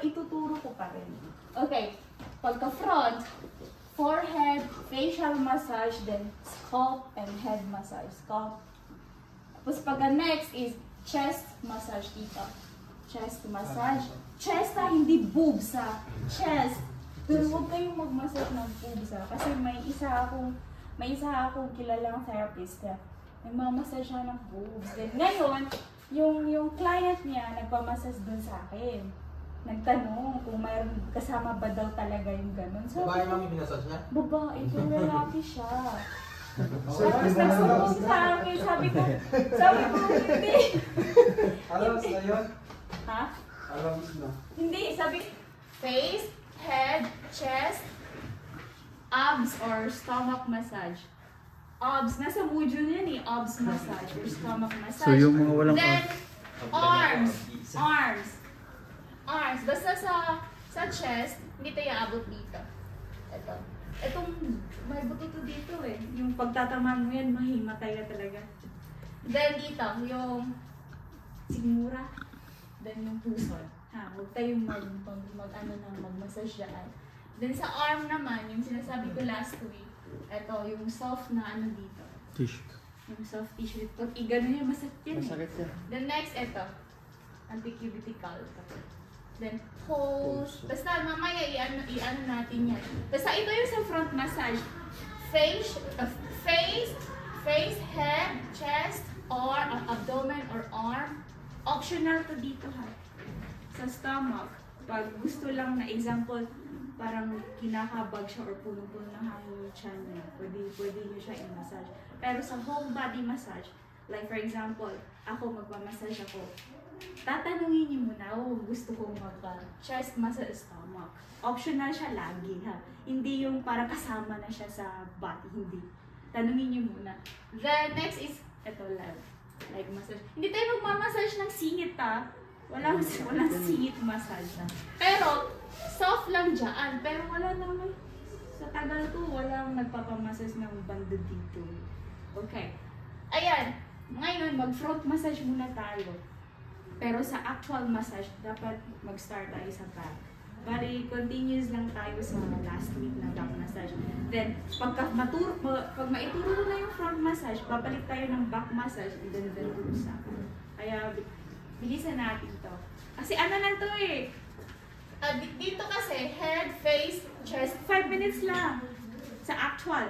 ituturo ko pa rin. Okay, pagka front, forehead, facial massage, then scalp and head massage. Scalp. Tapos pagka next is chest massage dito. Chest massage. Chest ha, hindi boobs ha. Chest. Pero huwag kayong mag-massage ng boobs ha. Kasi may isa akong kilalang therapist na nagmamassage siya ng boobs. Then ngayon, yung client niya nagpamassage dun sa akin. Nagtanong kung mayroon kasama ba daw talaga yung ganun. So, babae lang yung pinasage niya? Babae, kung lalaki siya. Tapos nagsumbong sa akin, sabi ko, hindi. Alam na yun? Ha? Alam na. Hindi, sabi, face, head, chest, abs or stomach massage. Abs, nasa module yan eh, abs massage or stomach massage. So yung mga walang then, arms. Basta sa chest, hindi tayo abot dito. Itong may buto dito eh. Yung pagtatamaan mo yan, mahimatay ka talaga. Then dito, yung sigmura. Then yung puso. Huwag tayong mag-massage dyan. Then sa arm naman, yung sinasabi ko last week, ito, yung soft na ano dito. tissue. Yung soft tissue. Pag i-gano yung masakit yan. Masakit yan. Then next, ito. Anticutical. Then pose. Basta mamaya i-ano natin yan. Basta ito yung sa front massage. Face, head, chest, or abdomen or arm. Optional to dito ha. Sa stomach, pag gusto lang na example, parang kinakabag siya or puno-puno ng hangin yung tiyan niya, pwede nyo siya i-massage. Pero sa whole body massage, like for example, ako magpamassage ako, tatanungin niyo muna, gusto kong mag-chest massage stomach. Optional siya lagi ha. Hindi yung parang kasama na siya sa body, hindi. Tanungin niyo muna. Then next is, ito leg massage. Hindi tayo magmamassage ng singit ha. Walang singit massage na. Pero, soft lang dyan. Pero wala naman, sa tagal ko, walang nagpapamassage ng banda dito. Okay. Ayan. Ngayon, mag-front massage muna tayo. Pero sa actual massage, dapat mag-start tayo sa back. Bali, continuous lang tayo sa last week na back massage. Then, pag maituro na yung front massage, babalik tayo ng back massage and then sa. Kaya, bilisan natin to. Kasi ano lang to eh. Dito kasi, head, face, chest, 5 minutes lang. Sa actual.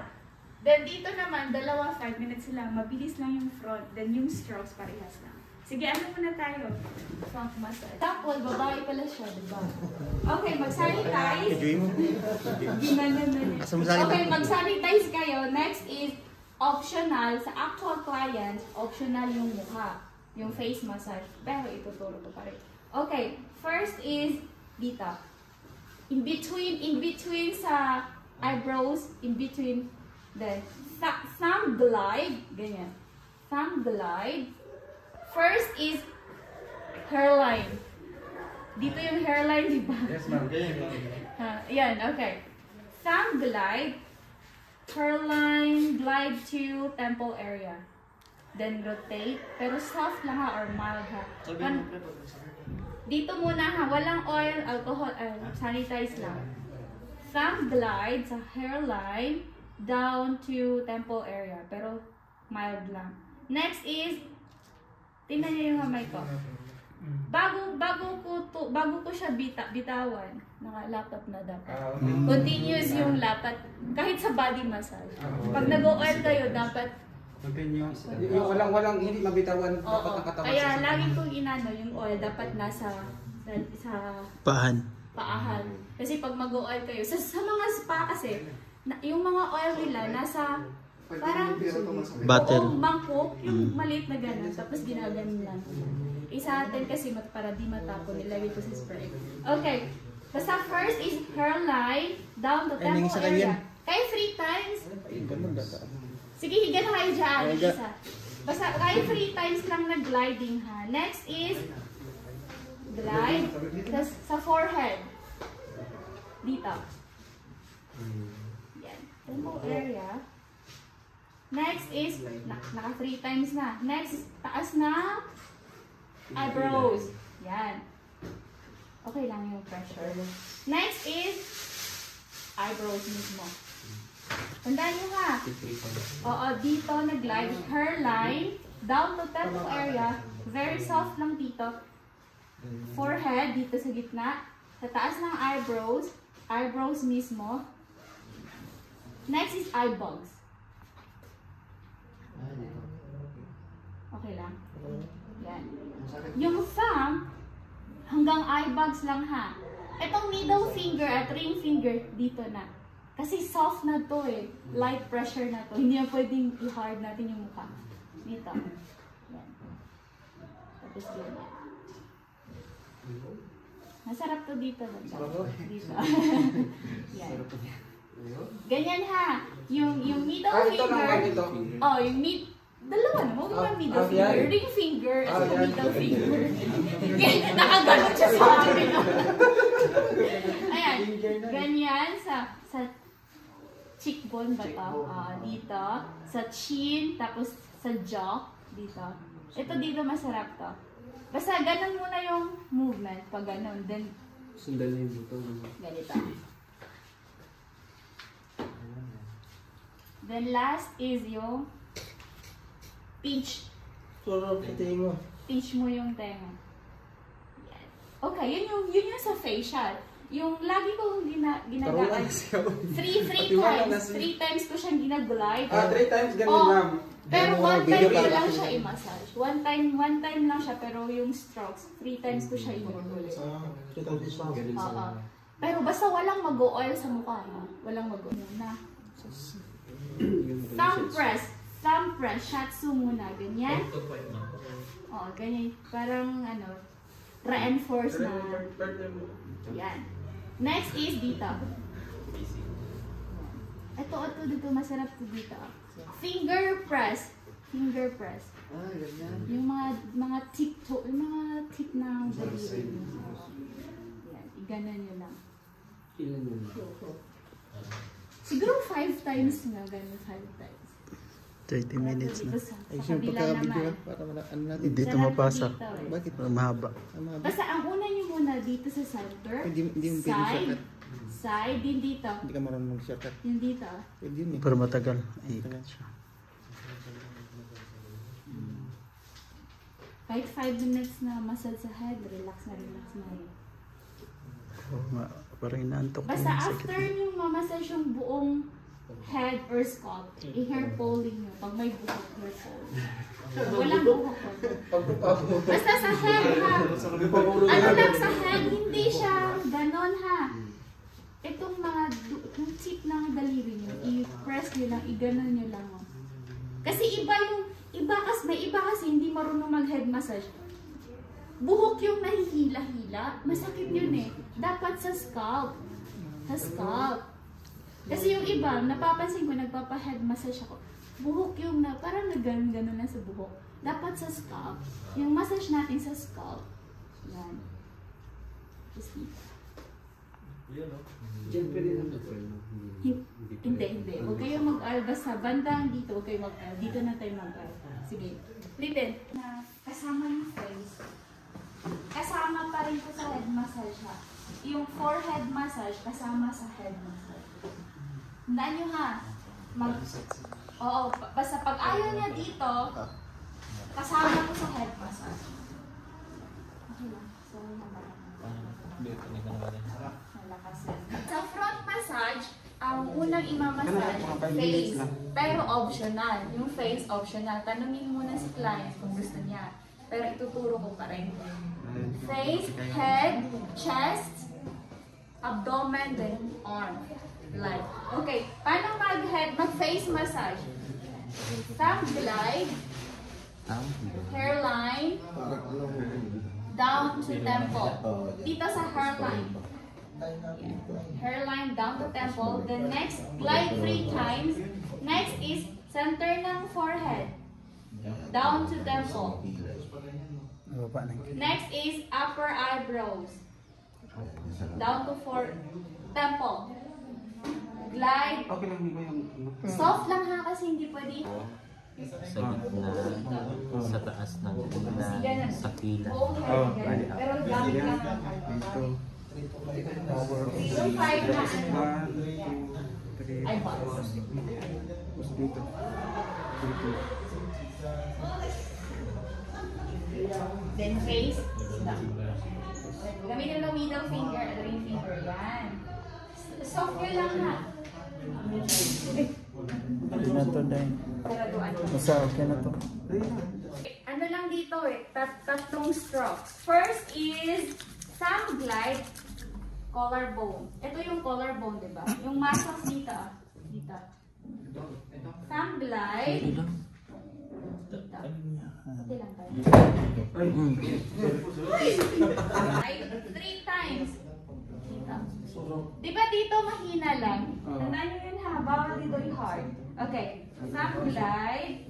Then dito naman, 5 minutes lang. Mabilis lang yung front. Then yung strokes, parehas lang. Sige, ano muna tayo? Front massage. Tapos, babae pala siya, diba? Okay, mag-sanitize. Okay, mag-sanitize kayo. Next is optional. Sa actual client, optional yung mukha. Yung face massage. Pero ituturo ko pa rin. Okay, first is dito. In between sa eyebrows, in between the thumb glide, ganyan. Thumb glide. First is hairline. Dito yung hairline, di ba? Yes, ma'am. Yan, okay. Thumb glide, hairline, glide to temple area. Then rotate, pero soft lang ha or mild ha. Dito muna ha, walang oil, alcohol, sanitize lang. Thumb glide sa hairline down to temple area, pero mild lang. Next is, tingnan niyo yung kamay ko. Bago ko siya bitawan, naka-laptop na dapat. Continuous yung lapat, kahit sa body massage. Pag nag-oil kayo, dapat Continuous. Walang hindi mabitawan dapat ang katawan. Kaya lagi kong inano yung oil dapat nasa sa Paahan. Kasi pag mag-oil kayo, sa mga spa kasi, yung mga oil nila nasa parang Battle. mangkok, yung maliit na gano'n, tapos ginaganon lang. Isa atin kasi para di matapon, nilagay ko sa spray. Okay, basta first is hairline down the temple area. Kaya 3 times. Sige, higa na kayo dyan. Isa. Basta kaya 3 times lang na gliding ha. Next is glide sa forehead. Dito. Yan. Temple area. Next is, naka 3 times na. Next, taas na eyebrows. Yan. Okay lang yung pressure. Next is eyebrows mismo. Tandaan nyo ha. Oo, dito nag-glide. Hairline, down to temple area. Very soft lang dito. Forehead, dito sa gitna. Sa taas ng eyebrows. Eyebrows mismo. Next is eye bags. Okay lang. Yan. Yung thumb, hanggang eye bags lang ha. Itong middle finger at ring finger, dito na. Kasi soft na to eh. Light pressure na to. Hindi na pwedeng i-hard natin yung mukha. Dito. Yan. Tapos yun. Masarap to dito. Dito. Yan. Ganyan ha. Yung middle ito finger. lang ito. Oh, yung dalawa na. Huwag yung middle finger. yan. Ring finger at saka yan. middle finger. Nakaganon siya sa akin. Ayan. Ganyan sa cheekbone ba to? Dito. Sa chin. Tapos sa jaw. Dito. Ito dito masarap to. Basta ganun muna yung movement. Pag ganun. Then, Sundan na yung buto. ganito. Then last is yung pinch. Pinch mo yung tenga. Yan. Okay, yun yung sa facial. Yung lagi kong ginagaan. Three times ko siyang ginaglide. 3 times ganun ma'am. Pero one time ko lang siya i-massage. One time lang siya, pero yung strokes, 3 times ko siya i-massage. Oo. Pero basta walang mag-oil sa mukha. Ha? Walang mag-oil muna. Thumb press, shatsu muna. Ganyan. Oo, ganyan. Parang reinforce na. Yan. Next is dito. Ito dito, masarap to dito. Finger press. Yung mga tip ng daliri. Yan, iganan nyo lang. Ilan yun? Siguro 5 times nga, ganun 5 times. 30 minutes na. Sa kabila naman. Para ano natin. Hindi Sarap tumapasa. dito eh. Bakit? Mahaba. Basta ang una nyo muna dito sa center, Hindi mo pwede shortcut. side, din dito. Hindi ka marunong mag-shortcut. Yung dito. Pwede yun eh. Pero matagal. Ikat siya. Kahit 5 minutes na massage sa head, relax na. Oo nga. Parang inaantok. Basta yung after sakit. nyo mamassage yung buong head or scalp, i-hair pulling nyo. Pag may buhok, hair pulling. Walang buhok. Basta sa head ha. Ano lang sa head, hindi siya ganon ha. Itong mga yung tip ng daliri nyo, i-press nyo lang, i-ganon nyo lang. Oh. Kasi may iba kasi hindi marunong mag-head massage. Buhok yung nahihila-hila, masakit yun eh. Dapat sa scalp. Kasi yung iba, napapansin ko, nagpapa-head massage ako. Buhok yung parang nag-ganon na sa buhok. Dapat sa scalp. Yung massage natin sa scalp. Yan. Tapos dito. Hindi. Huwag kayong basta bandang dito, huwag kayong dito na tayo sige. Listen, na kasama yung face. Kasama pa rin ko sa head massage ha. Yung forehead massage, kasama sa head massage. Tandaan nyo ha. Oo, basta pag ayaw niya dito, kasama ko sa head massage. Okay lang. Sorry na ba? Sa front massage, ang unang imamassage, face. Pero optional. Yung face, optional. Tanungin muna si client kung gusto niya. Pero ituturo ko pa rin. Face, head, chest, abdomen, then arm. Like. Okay, paano mag-face massage? Thumb glide, hairline, down to temple. Dito sa hairline. Hairline down to temple. The next, glide 3 times. Next is center ng forehead. Down to temple. Next is upper eyebrows. Down to temple. Glide. Okay lang ba yung Soft lang ha kasi hindi pwede. Sa gitna, sa taas ng una, sa pila. Pero gamit lang ang Dito. yung 5 na ano. 1, 2, 3. Ay, box. Tapos dito. Dito. Then face. Gamitin mo middle finger at ring finger. Yan. Soft yun lang ha. Hindi na to, Day. Graduan. Basta okay na to. Ano lang dito tatlong strokes. First is thumb glide, collarbone. Ito yung collarbone, di ba? Yung muscles dito. Dito. Thumb glide. Dito. Pati lang tayo. Ay, 3 times. Dito. Di ba dito mahina lang? Tandaan nyo yun ha. Bawal dito yung hard. Okay. Thumb glide.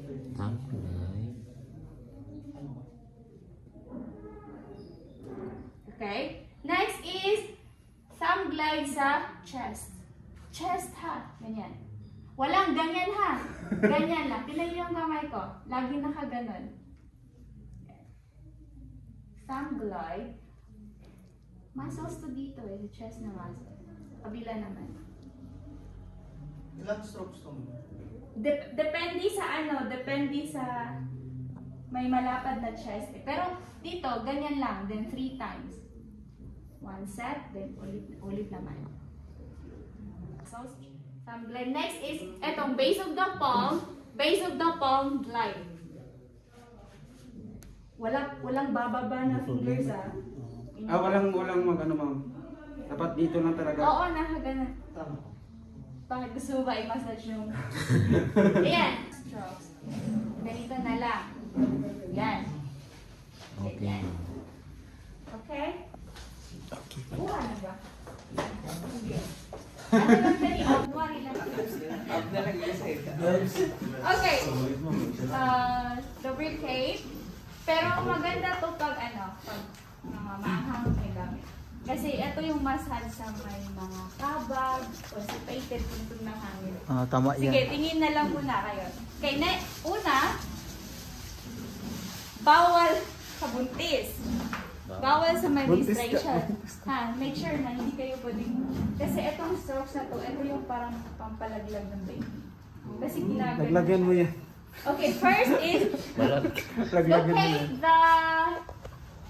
Okay. Next is thumb glide sa chest. Chest ha. Ganyan. Walang ganyan ha. Ganyan lang. Tingnan yung kamay ko. Lagi nakaganon. Thumb glide. Muscles to dito eh. Sa chest na muscle. Kabila naman. Ilang strokes to mo? Depende sa ano. Depende sa may malapad na chest eh. Pero dito, ganyan lang. Then 3 times. 1 set. Then ulit naman. So, thumb glide. Next is etong base of the palm. Base of the palm glide. Walang bababa na fingers ah. Walang mag ano ma'am. Dapat dito lang talaga. Oo, nakagana. Bakit gusto mo ba i-massage yung... Ayan. Strokes. Ganito na lang. Yan. Okay. Okay? Buha na ba? Sige. Ano lang dali? Kunwari lang. Okay. Lubricate. Pero maganda to pag ano, pag maanghang may gamit. Kasi ito yung massage sa may mga kabag, constipated, tuntun ng hangin. Tama yan. Sige, tingin na lang muna kayo. Okay, una, bawal sa buntis. Bawal sa may menstruation. Ha, make sure na hindi kayo pwedeng... Kasi itong strokes na to, ito yung parang pampalaglag ng baby. Kasi ginagano. Naglagyan mo yan. Okay, first is locate the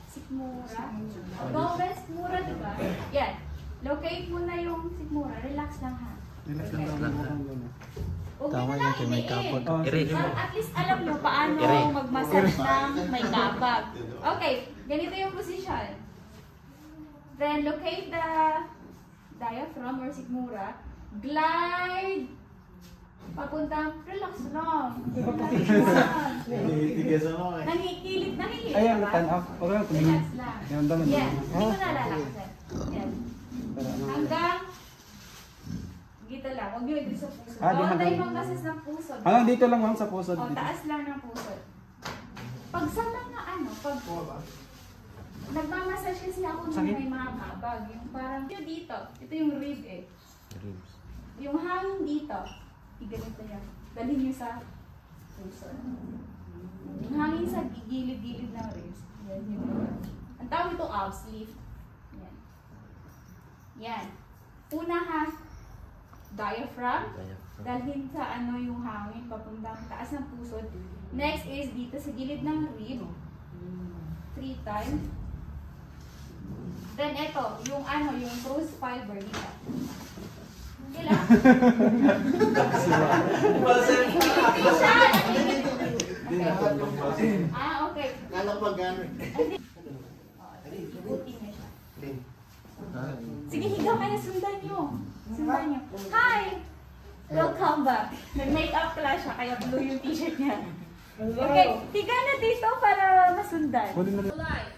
sikmura. Bowel mura, diba? Yan. Locate mo na yung sikmura. Relax lang ha. Relax lang. Huwag Tama nyo na yan, lang kay may iliin. kapod. At least alam nyo paano mag-massage ng may kabag. Okay, ganito yung position. Then locate the diaphragm or sikmura. Glide papuntang, relax lang. Nangikilit Ayan, ba? tan off. Okay, Relax lang. Yan daman. Yan, hindi ko nalalakasan. Yan. Hanggang dito lang, huwag nyo dito sa puso. Di Bawal hanggang- tayo mag-massage ng puso. Hanggang dito lang ma'am sa puso. O, taas lang ng puso. Pag sa mga ano, pag nagmamassage kasi ako ng Sakit? may mga kabag, yung parang yung dito, ito yung rib eh. Yung hangin dito, iganito yan. Dalhin nyo sa puso. Yung hangin sa gilid-gilid ng ribs. Yan, yun. Ang tawag ito abs lift. Yan. Yan. Una ha, diaphragm. Dalhin sa ano yung hangin papuntang taas ng puso. Next is dito sa gilid ng rib. 3 times. Then ito, yung ano, yung crus fiber dito. Okay lang. Okay. Kala ko magano. Buti na siya. Sige, higaw kayo, sundan nyo. Sundan nyo. Hi! Welcome back. Nag-makeup pala siya, kaya blue yung t-shirt niya. Okay, higa na dito para masundan. Light.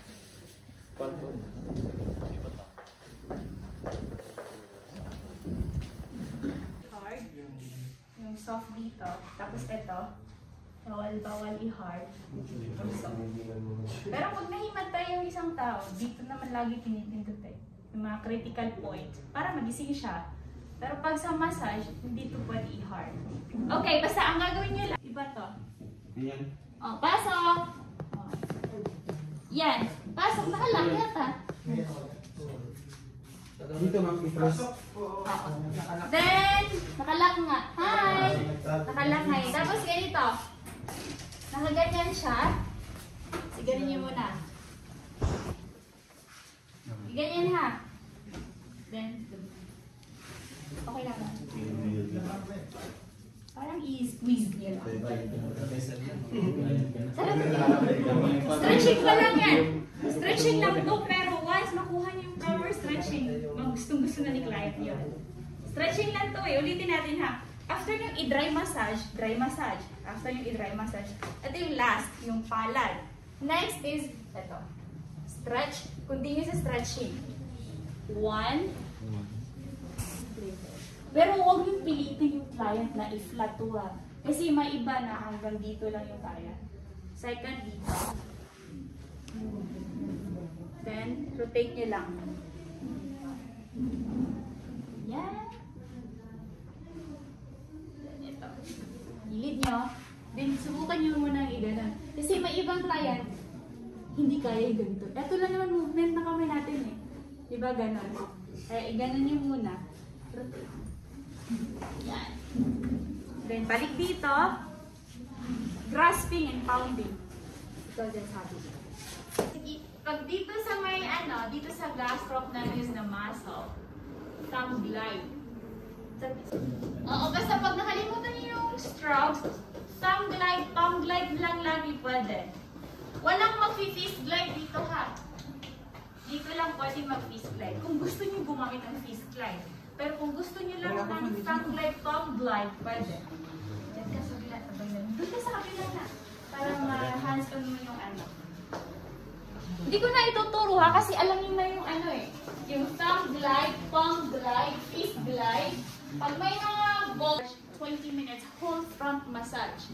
Hard. Yung soft dito. Tapos ito. Bawal i-hard. Pero pag nahimantay yung isang tao, dito naman lagi pinipindot eh. Yung mga critical point. Para magising siya. Pero pag sa massage, hindi ito pwede i-hard. Okay, basta ang gagawin nyo lang. Iba to. Ayan. Oh, pasok. Oh. Yan. Pasok. Nakalaki yata. Dito ma'am, i-press. Then, nakalak nga. Hi! Nakalak nga yun. Tapos ganito. Nakaganyan siya. Sigarin niyo muna. Ganyan ha. Then, okay lang ba? Parang i-squeeze niya lang. Stretching pa lang yan. Stretching lang to, pero once makuha niyo yung proper stretching, gustong-gusto na ni client yun. Stretching lang to eh. Ulitin natin ha. After yung i-dry massage, dry massage. After yung i-dry massage, ito yung last, yung palad. Next is, ito. Stretch. Continuous stretching. 1. Pero huwag yung pilitin yung client na i-flat to ha. Kasi may iba na hanggang dito lang yung kaya. Second, dito. Then, rotate nyo lang. Yan. Then, ito. Gilid nyo. Then, subukan nyo muna i-ganon. Kasi may ibang client, hindi kaya yung ganito. Ito lang naman movement na kamay natin eh. Diba ganon? Kaya i-ganon nyo muna. Rotate. Yan. Then, balik dito. Grasping and pounding. Ito din sabi. Pag dito sa may dito sa gastroc na use na muscle, thumb glide. Oo, basta pag nakalimutan niyo yung strokes, thumb glide, palm glide lang lagi pwede. Walang mag-fist glide dito ha. Dito lang pwede mag-fist glide. Kung gusto niyo gumamit ng fist glide. Pero kung gusto niyo lang ng thumb glide, palm glide, pwede. Diyan ka sa kabila, doon ka sa kabila na. Para ma-hands-on mo yung Hindi ko na ituturo ha, kasi alam niyo na yung yung thumb glide, palm glide, fist glide. Pag may mga balls, 20 minutes, whole front massage.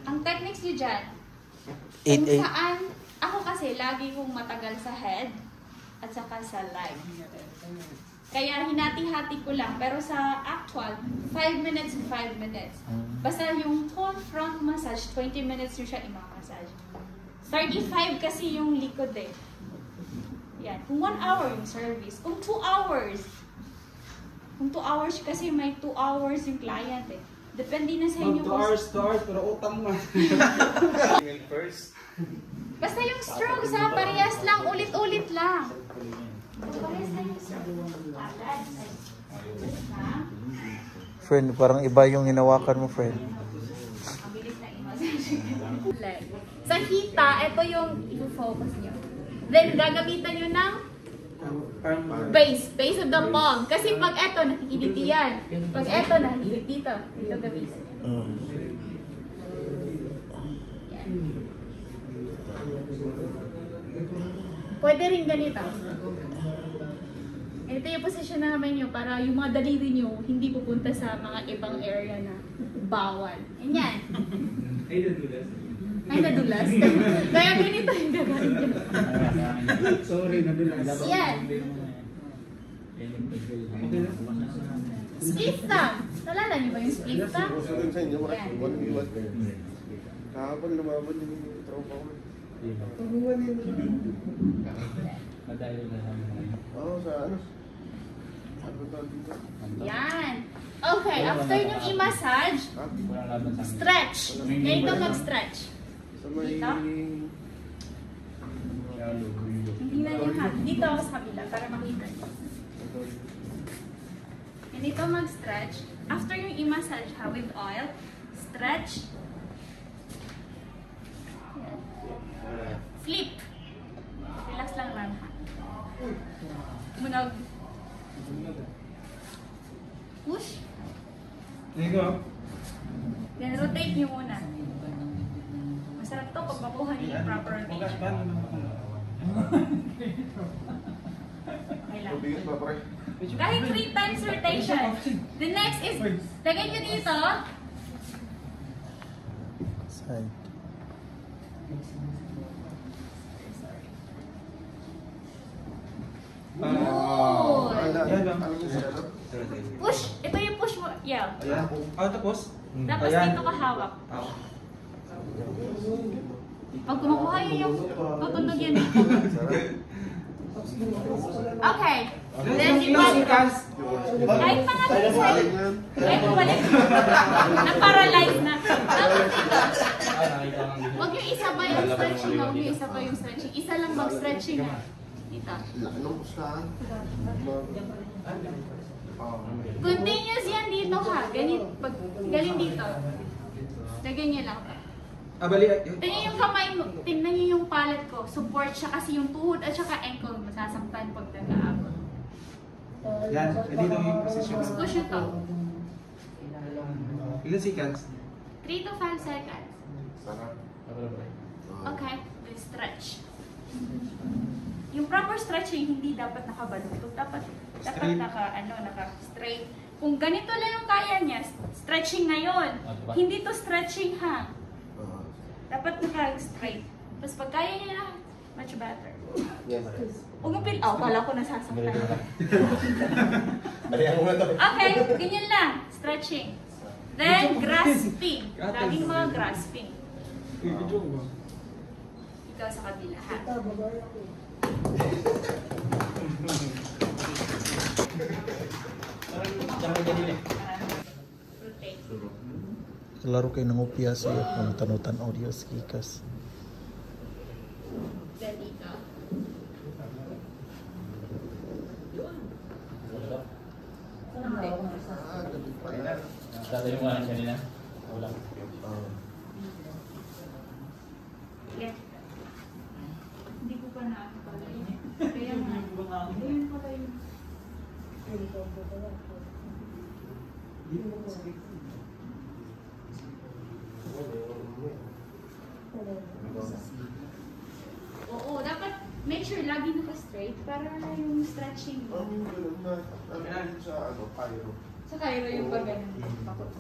Ang techniques niyo dyan, kung saan, ako kasi lagi kong matagal sa head at saka sa leg. Kaya hinati-hati ko lang, pero sa actual, 5 minutes, 5 minutes. Basta yung whole front massage, 20 minutes nyo siya i-massage. 35 kasi yung likod eh. Yan. Kung 1 hour yung service. Kung 2 hours. Kung 2 hours kasi may 2 hours yung client eh. Depende na sa inyo. 2 hours, pero utang na. First. Basta yung strokes ha, parehas lang, ulit-ulit lang. Parehas lang yung strokes. Friend, parang iba yung hinawakan mo, friend. Ang bilis na i-massage. Sa hita, ito yung i-focus nyo. Then, gagamitan nyo ng base of the palm. Kasi pag ito, nakikiliti yan. Pag ito, nakikiliti dito. Dito ka base. Yan. Pwede rin ganito. Ito yung position na naman nyo para yung mga daliri nyo hindi pupunta sa mga ibang area na bawal. Yan. Ay, nadulas. Kaya ganito yung gagawin nyo. Sorry, nadulas. Yan. Split thumb. Nalala niyo ba yung split thumb? Yan. Kahapon lumaban yung tropa ko. Oo, sa ano? Yan. Okay, after yung i-massage, stretch. Ganito mag-stretch. Dito. Hindi na niya ha. Dito ako sa kabila para makita niyo. Ganito mag-stretch. After yung i-massage ha with oil, stretch. Flip. Relax lang lang ha. Munog. Push. There you go. Then rotate nyo muna. Masarap to pag makuha niyo yung proper rotation. Okay lang. Kahit 3 times rotation. The next is, lagay nyo dito. Side. Push. Ito yung push mo. Yeah. Ayan. Tapos? Tapos Ayan. dito ka hawak. Pag kumukuha yun yung tutunog yan dito. Okay. Then, Kans. kahit mga minsan, kahit balik, na-paralyze na. Dapat dito. Huwag yung isa ba yung stretching, huwag yung isa ba yung stretching. Isa lang mag-stretching na. Dito. Continuous yan dito ha. Pag galing dito. Lagyan niyo lang. Bali. Tingnan yung kamay mo, tingnan niyo yung palette ko. Support siya kasi yung tuhod at saka ankle masasaktan pag nag-aabot. Yan. Dito yung position. Push ito. Ilan seconds? 3 to 5 seconds. Okay, then stretch. Yung proper stretching, hindi dapat nakabalutog. Dapat Straight. naka-straight. Kung ganito lang yung kaya niya, stretching na yun. Hindi to stretching ha. Dapat naka-straight. Tapos pag kaya niya na, much better. Huwag mo kala ko nasasaktan. Okay, ganyan lang. Stretching. Then, grasping. Laging mga grasping. Ikaw sa kabila, ha? Rotate. Laro kayo ng upya sa iyo kung tanutan audio skikas. Then, dito. Dati yung mga kanina. Wala. Yeah. Hindi ko pa nakakapala yun. Kaya nga. Ayun pala yun. Oo, dapat make sure lagi naka-straight para yung stretching mo. Sa Cairo yung pag ganun.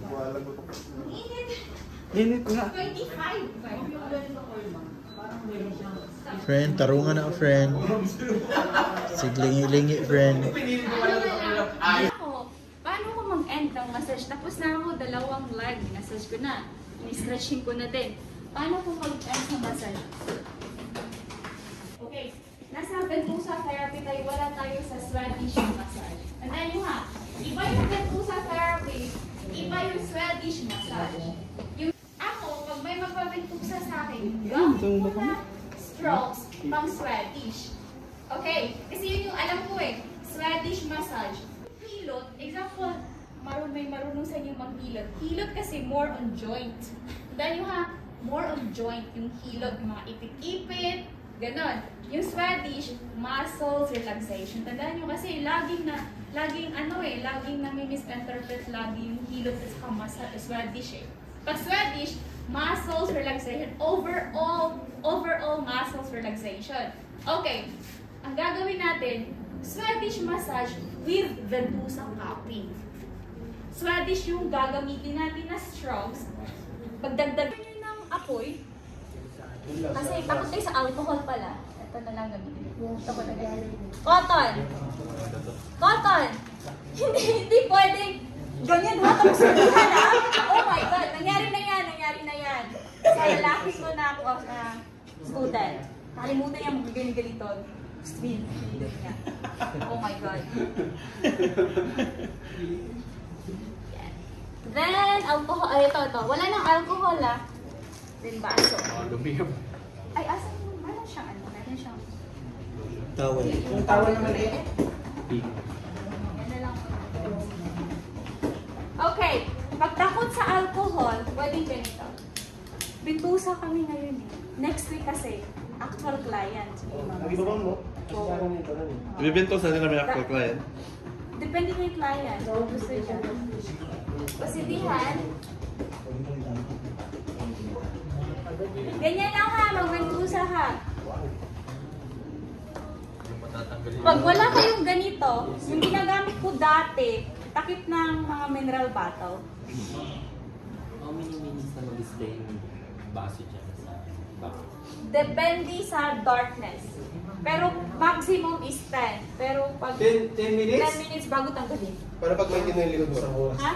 Ang init. Init nga. 25. Friend, tarungan na friend. Siglingi-lingi friend. Paano ko mag-end ng massage? Tapos na ako, 2 leg. Massage ko na. Ni-stretching ko na din. Paano ko mag-end ng massage? Okay. Nasa Bentusa therapy tayo. Wala tayo sa Swedish massage. And then yung ha, iba yung Bentusa therapy, iba yung Swedish massage. Yung ako, pag may magpabentusa sa akin, gawin ko na strokes pang Swedish. Okay? Kasi yun yung alam ko eh. Swedish massage. Hilot, example, may marunong sa inyo maghilot. Hilot kasi more on joint. Dahil yung ha, more on joint yung hilot, yung mga ipit-ipit, ganon. Yung Swedish, muscles relaxation. Tandaan nyo kasi laging nami-misinterpret lagi yung hilot at saka Swedish eh. Pag Swedish, muscles relaxation, overall muscles relaxation. Okay, ang gagawin natin, Swedish massage with Bentusa cupping. Swedish yung gagamitin natin na strokes. Pagdagdag nyo ng apoy, kasi takot kayo sa alcohol pala. Ito na lang gamitin. Ito ko na gamitin. Cotton! Cotton! Hindi pwedeng ganyan ha, tapos sabihan ha. Oh my God, nangyari na yan. Sa lalaki ko na ako na student. Nakalimutan niya magagali-galito. Speed niya. Oh my God. Then, alcohol, ito. Wala nang alcohol ah. Then, baso. Ay, asan yung, meron siyang Tawel. Yung tawal naman eh. Yan na lang. Okay, pag takot sa alcohol, pwedeng ganito. Bentusa kami ngayon eh. Next week kasi, actual client. Ibibento sa nila may actual client. Depende kay client. Kung gusto niya. Pasitihan. Ganyan lang ha, magbentusa ha. Pag wala kayong ganito, yung ginagamit ko dati, takip ng mga mineral bottle. How many minutes na mag-stay yung baso dyan sa Depende sa darkness. Pero maximum is 10. Pero pag 10 minutes? 10 minutes bago tanggalin. Para pag may yung likod mo. Ha?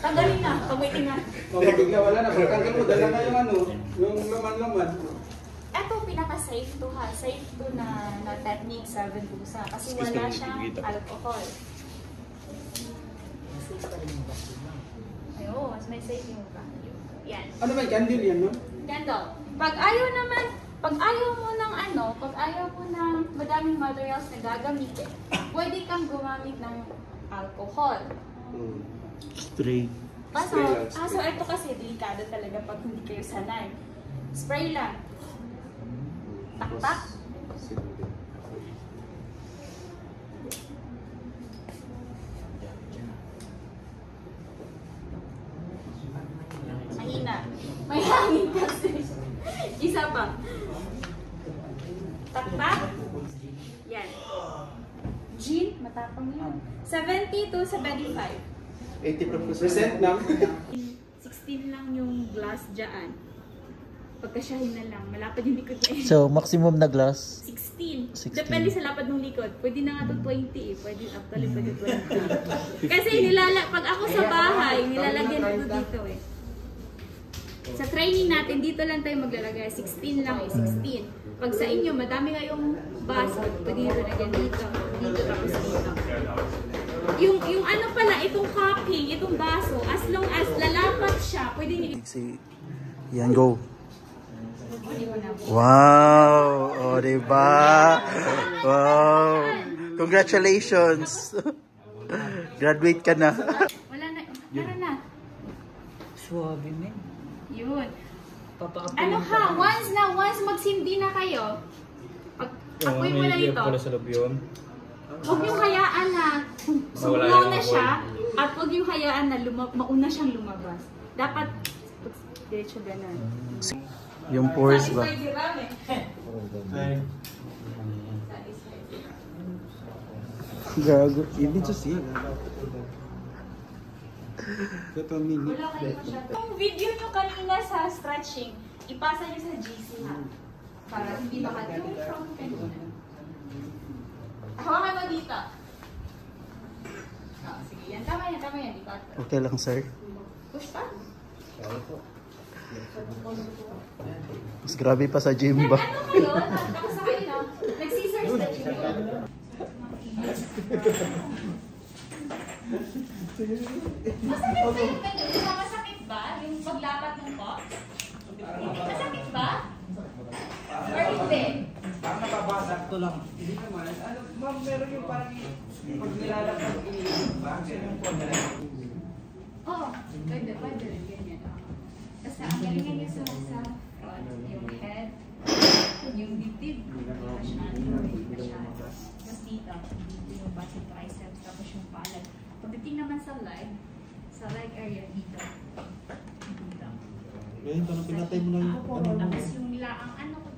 Tanggalin na. Pag-waiting na. Kung bigla wala na, pagkakal mo, dala na yung ano, yung laman-laman. Ito pinaka-safe to ha. Safe to na technique sa Ventusa. Kasi wala siyang alcohol. Ayun, mas may safe yung mukha. Yan. Ano ba, candle yan, no? Candle. Pag ayaw naman, pag ayaw mo ng ano, pag ayaw mo ng madaming materials na gagamitin, pwede kang gumamit ng alcohol. Straight. Kaso, Spray lang. ito kasi delikado talaga pag hindi kayo sanay. Spray lang. Tak-tak. Mahina. May hangin kasi. Isa pa. Tak-tak. Yan. Gin, matapang yan. 70 to 75. 80% na. 16 lang yung glass dyan. Pagkasyahin na lang. Malapad yung likod niya. So, maximum na glass. 16. 16. Depende sa lapad ng likod. Pwede na nga ito 20 eh. Pwede actually pwede 20. Kasi pag ako sa bahay, nilalagyan ko dito eh. Sa training natin, dito lang tayo maglalagay. 16 lang eh. 16. Pag sa inyo, madami kayong baso. Pwede nyo lagyan dito. Dito tapos dito. Yung ano pala, itong cupping, itong baso, as long as lalapat siya, pwede nyo Say, yan, go. Wow! O, diba? Wow! Congratulations! Graduate ka na. Wala na. Tara na. Suwabe, men. Yun. Papa-upload Ano ha, once magsindi na kayo, apoy mo na dito. sa loob yun. Huwag yung hayaan na sumulaw na siya, at huwag yung hayaan na mauna siyang lumabas. Dapat, diretso ganun. Yung pores ba? Gago. Ibig sa siya. Ito mini. Wala kayo masyado. Yung video nyo kanina sa stretching, ipasa nyo sa GC ha. Para hindi makatulong from kanina. Hawakan mo dito. Oh, sige, yan. Tama yan. Ipat. Okay lang, sir. Push pa. Mas grabe pa sa gym ba? Ano kayo? Tapos sa kayo, nag-scissor stretching kayo. Masakit ba yung ganyan? Masakit ba? Yung paglapat ng pot? Masakit ba? Or hindi? Parang nababasag to lang. Hindi naman. Ano, ma'am, meron yung parang pag nilalakad iniisip ba? Yung Oo, pwede rin ganyan. Basta ang galingan niyo sa front, yung head, yung dibdib, masyado. Tapos dito, yung basic triceps, tapos yung palad. Pagdating naman sa leg area dito. Dito. Ngayon, parang pinatay mo na yung Tapos yung laang ano ko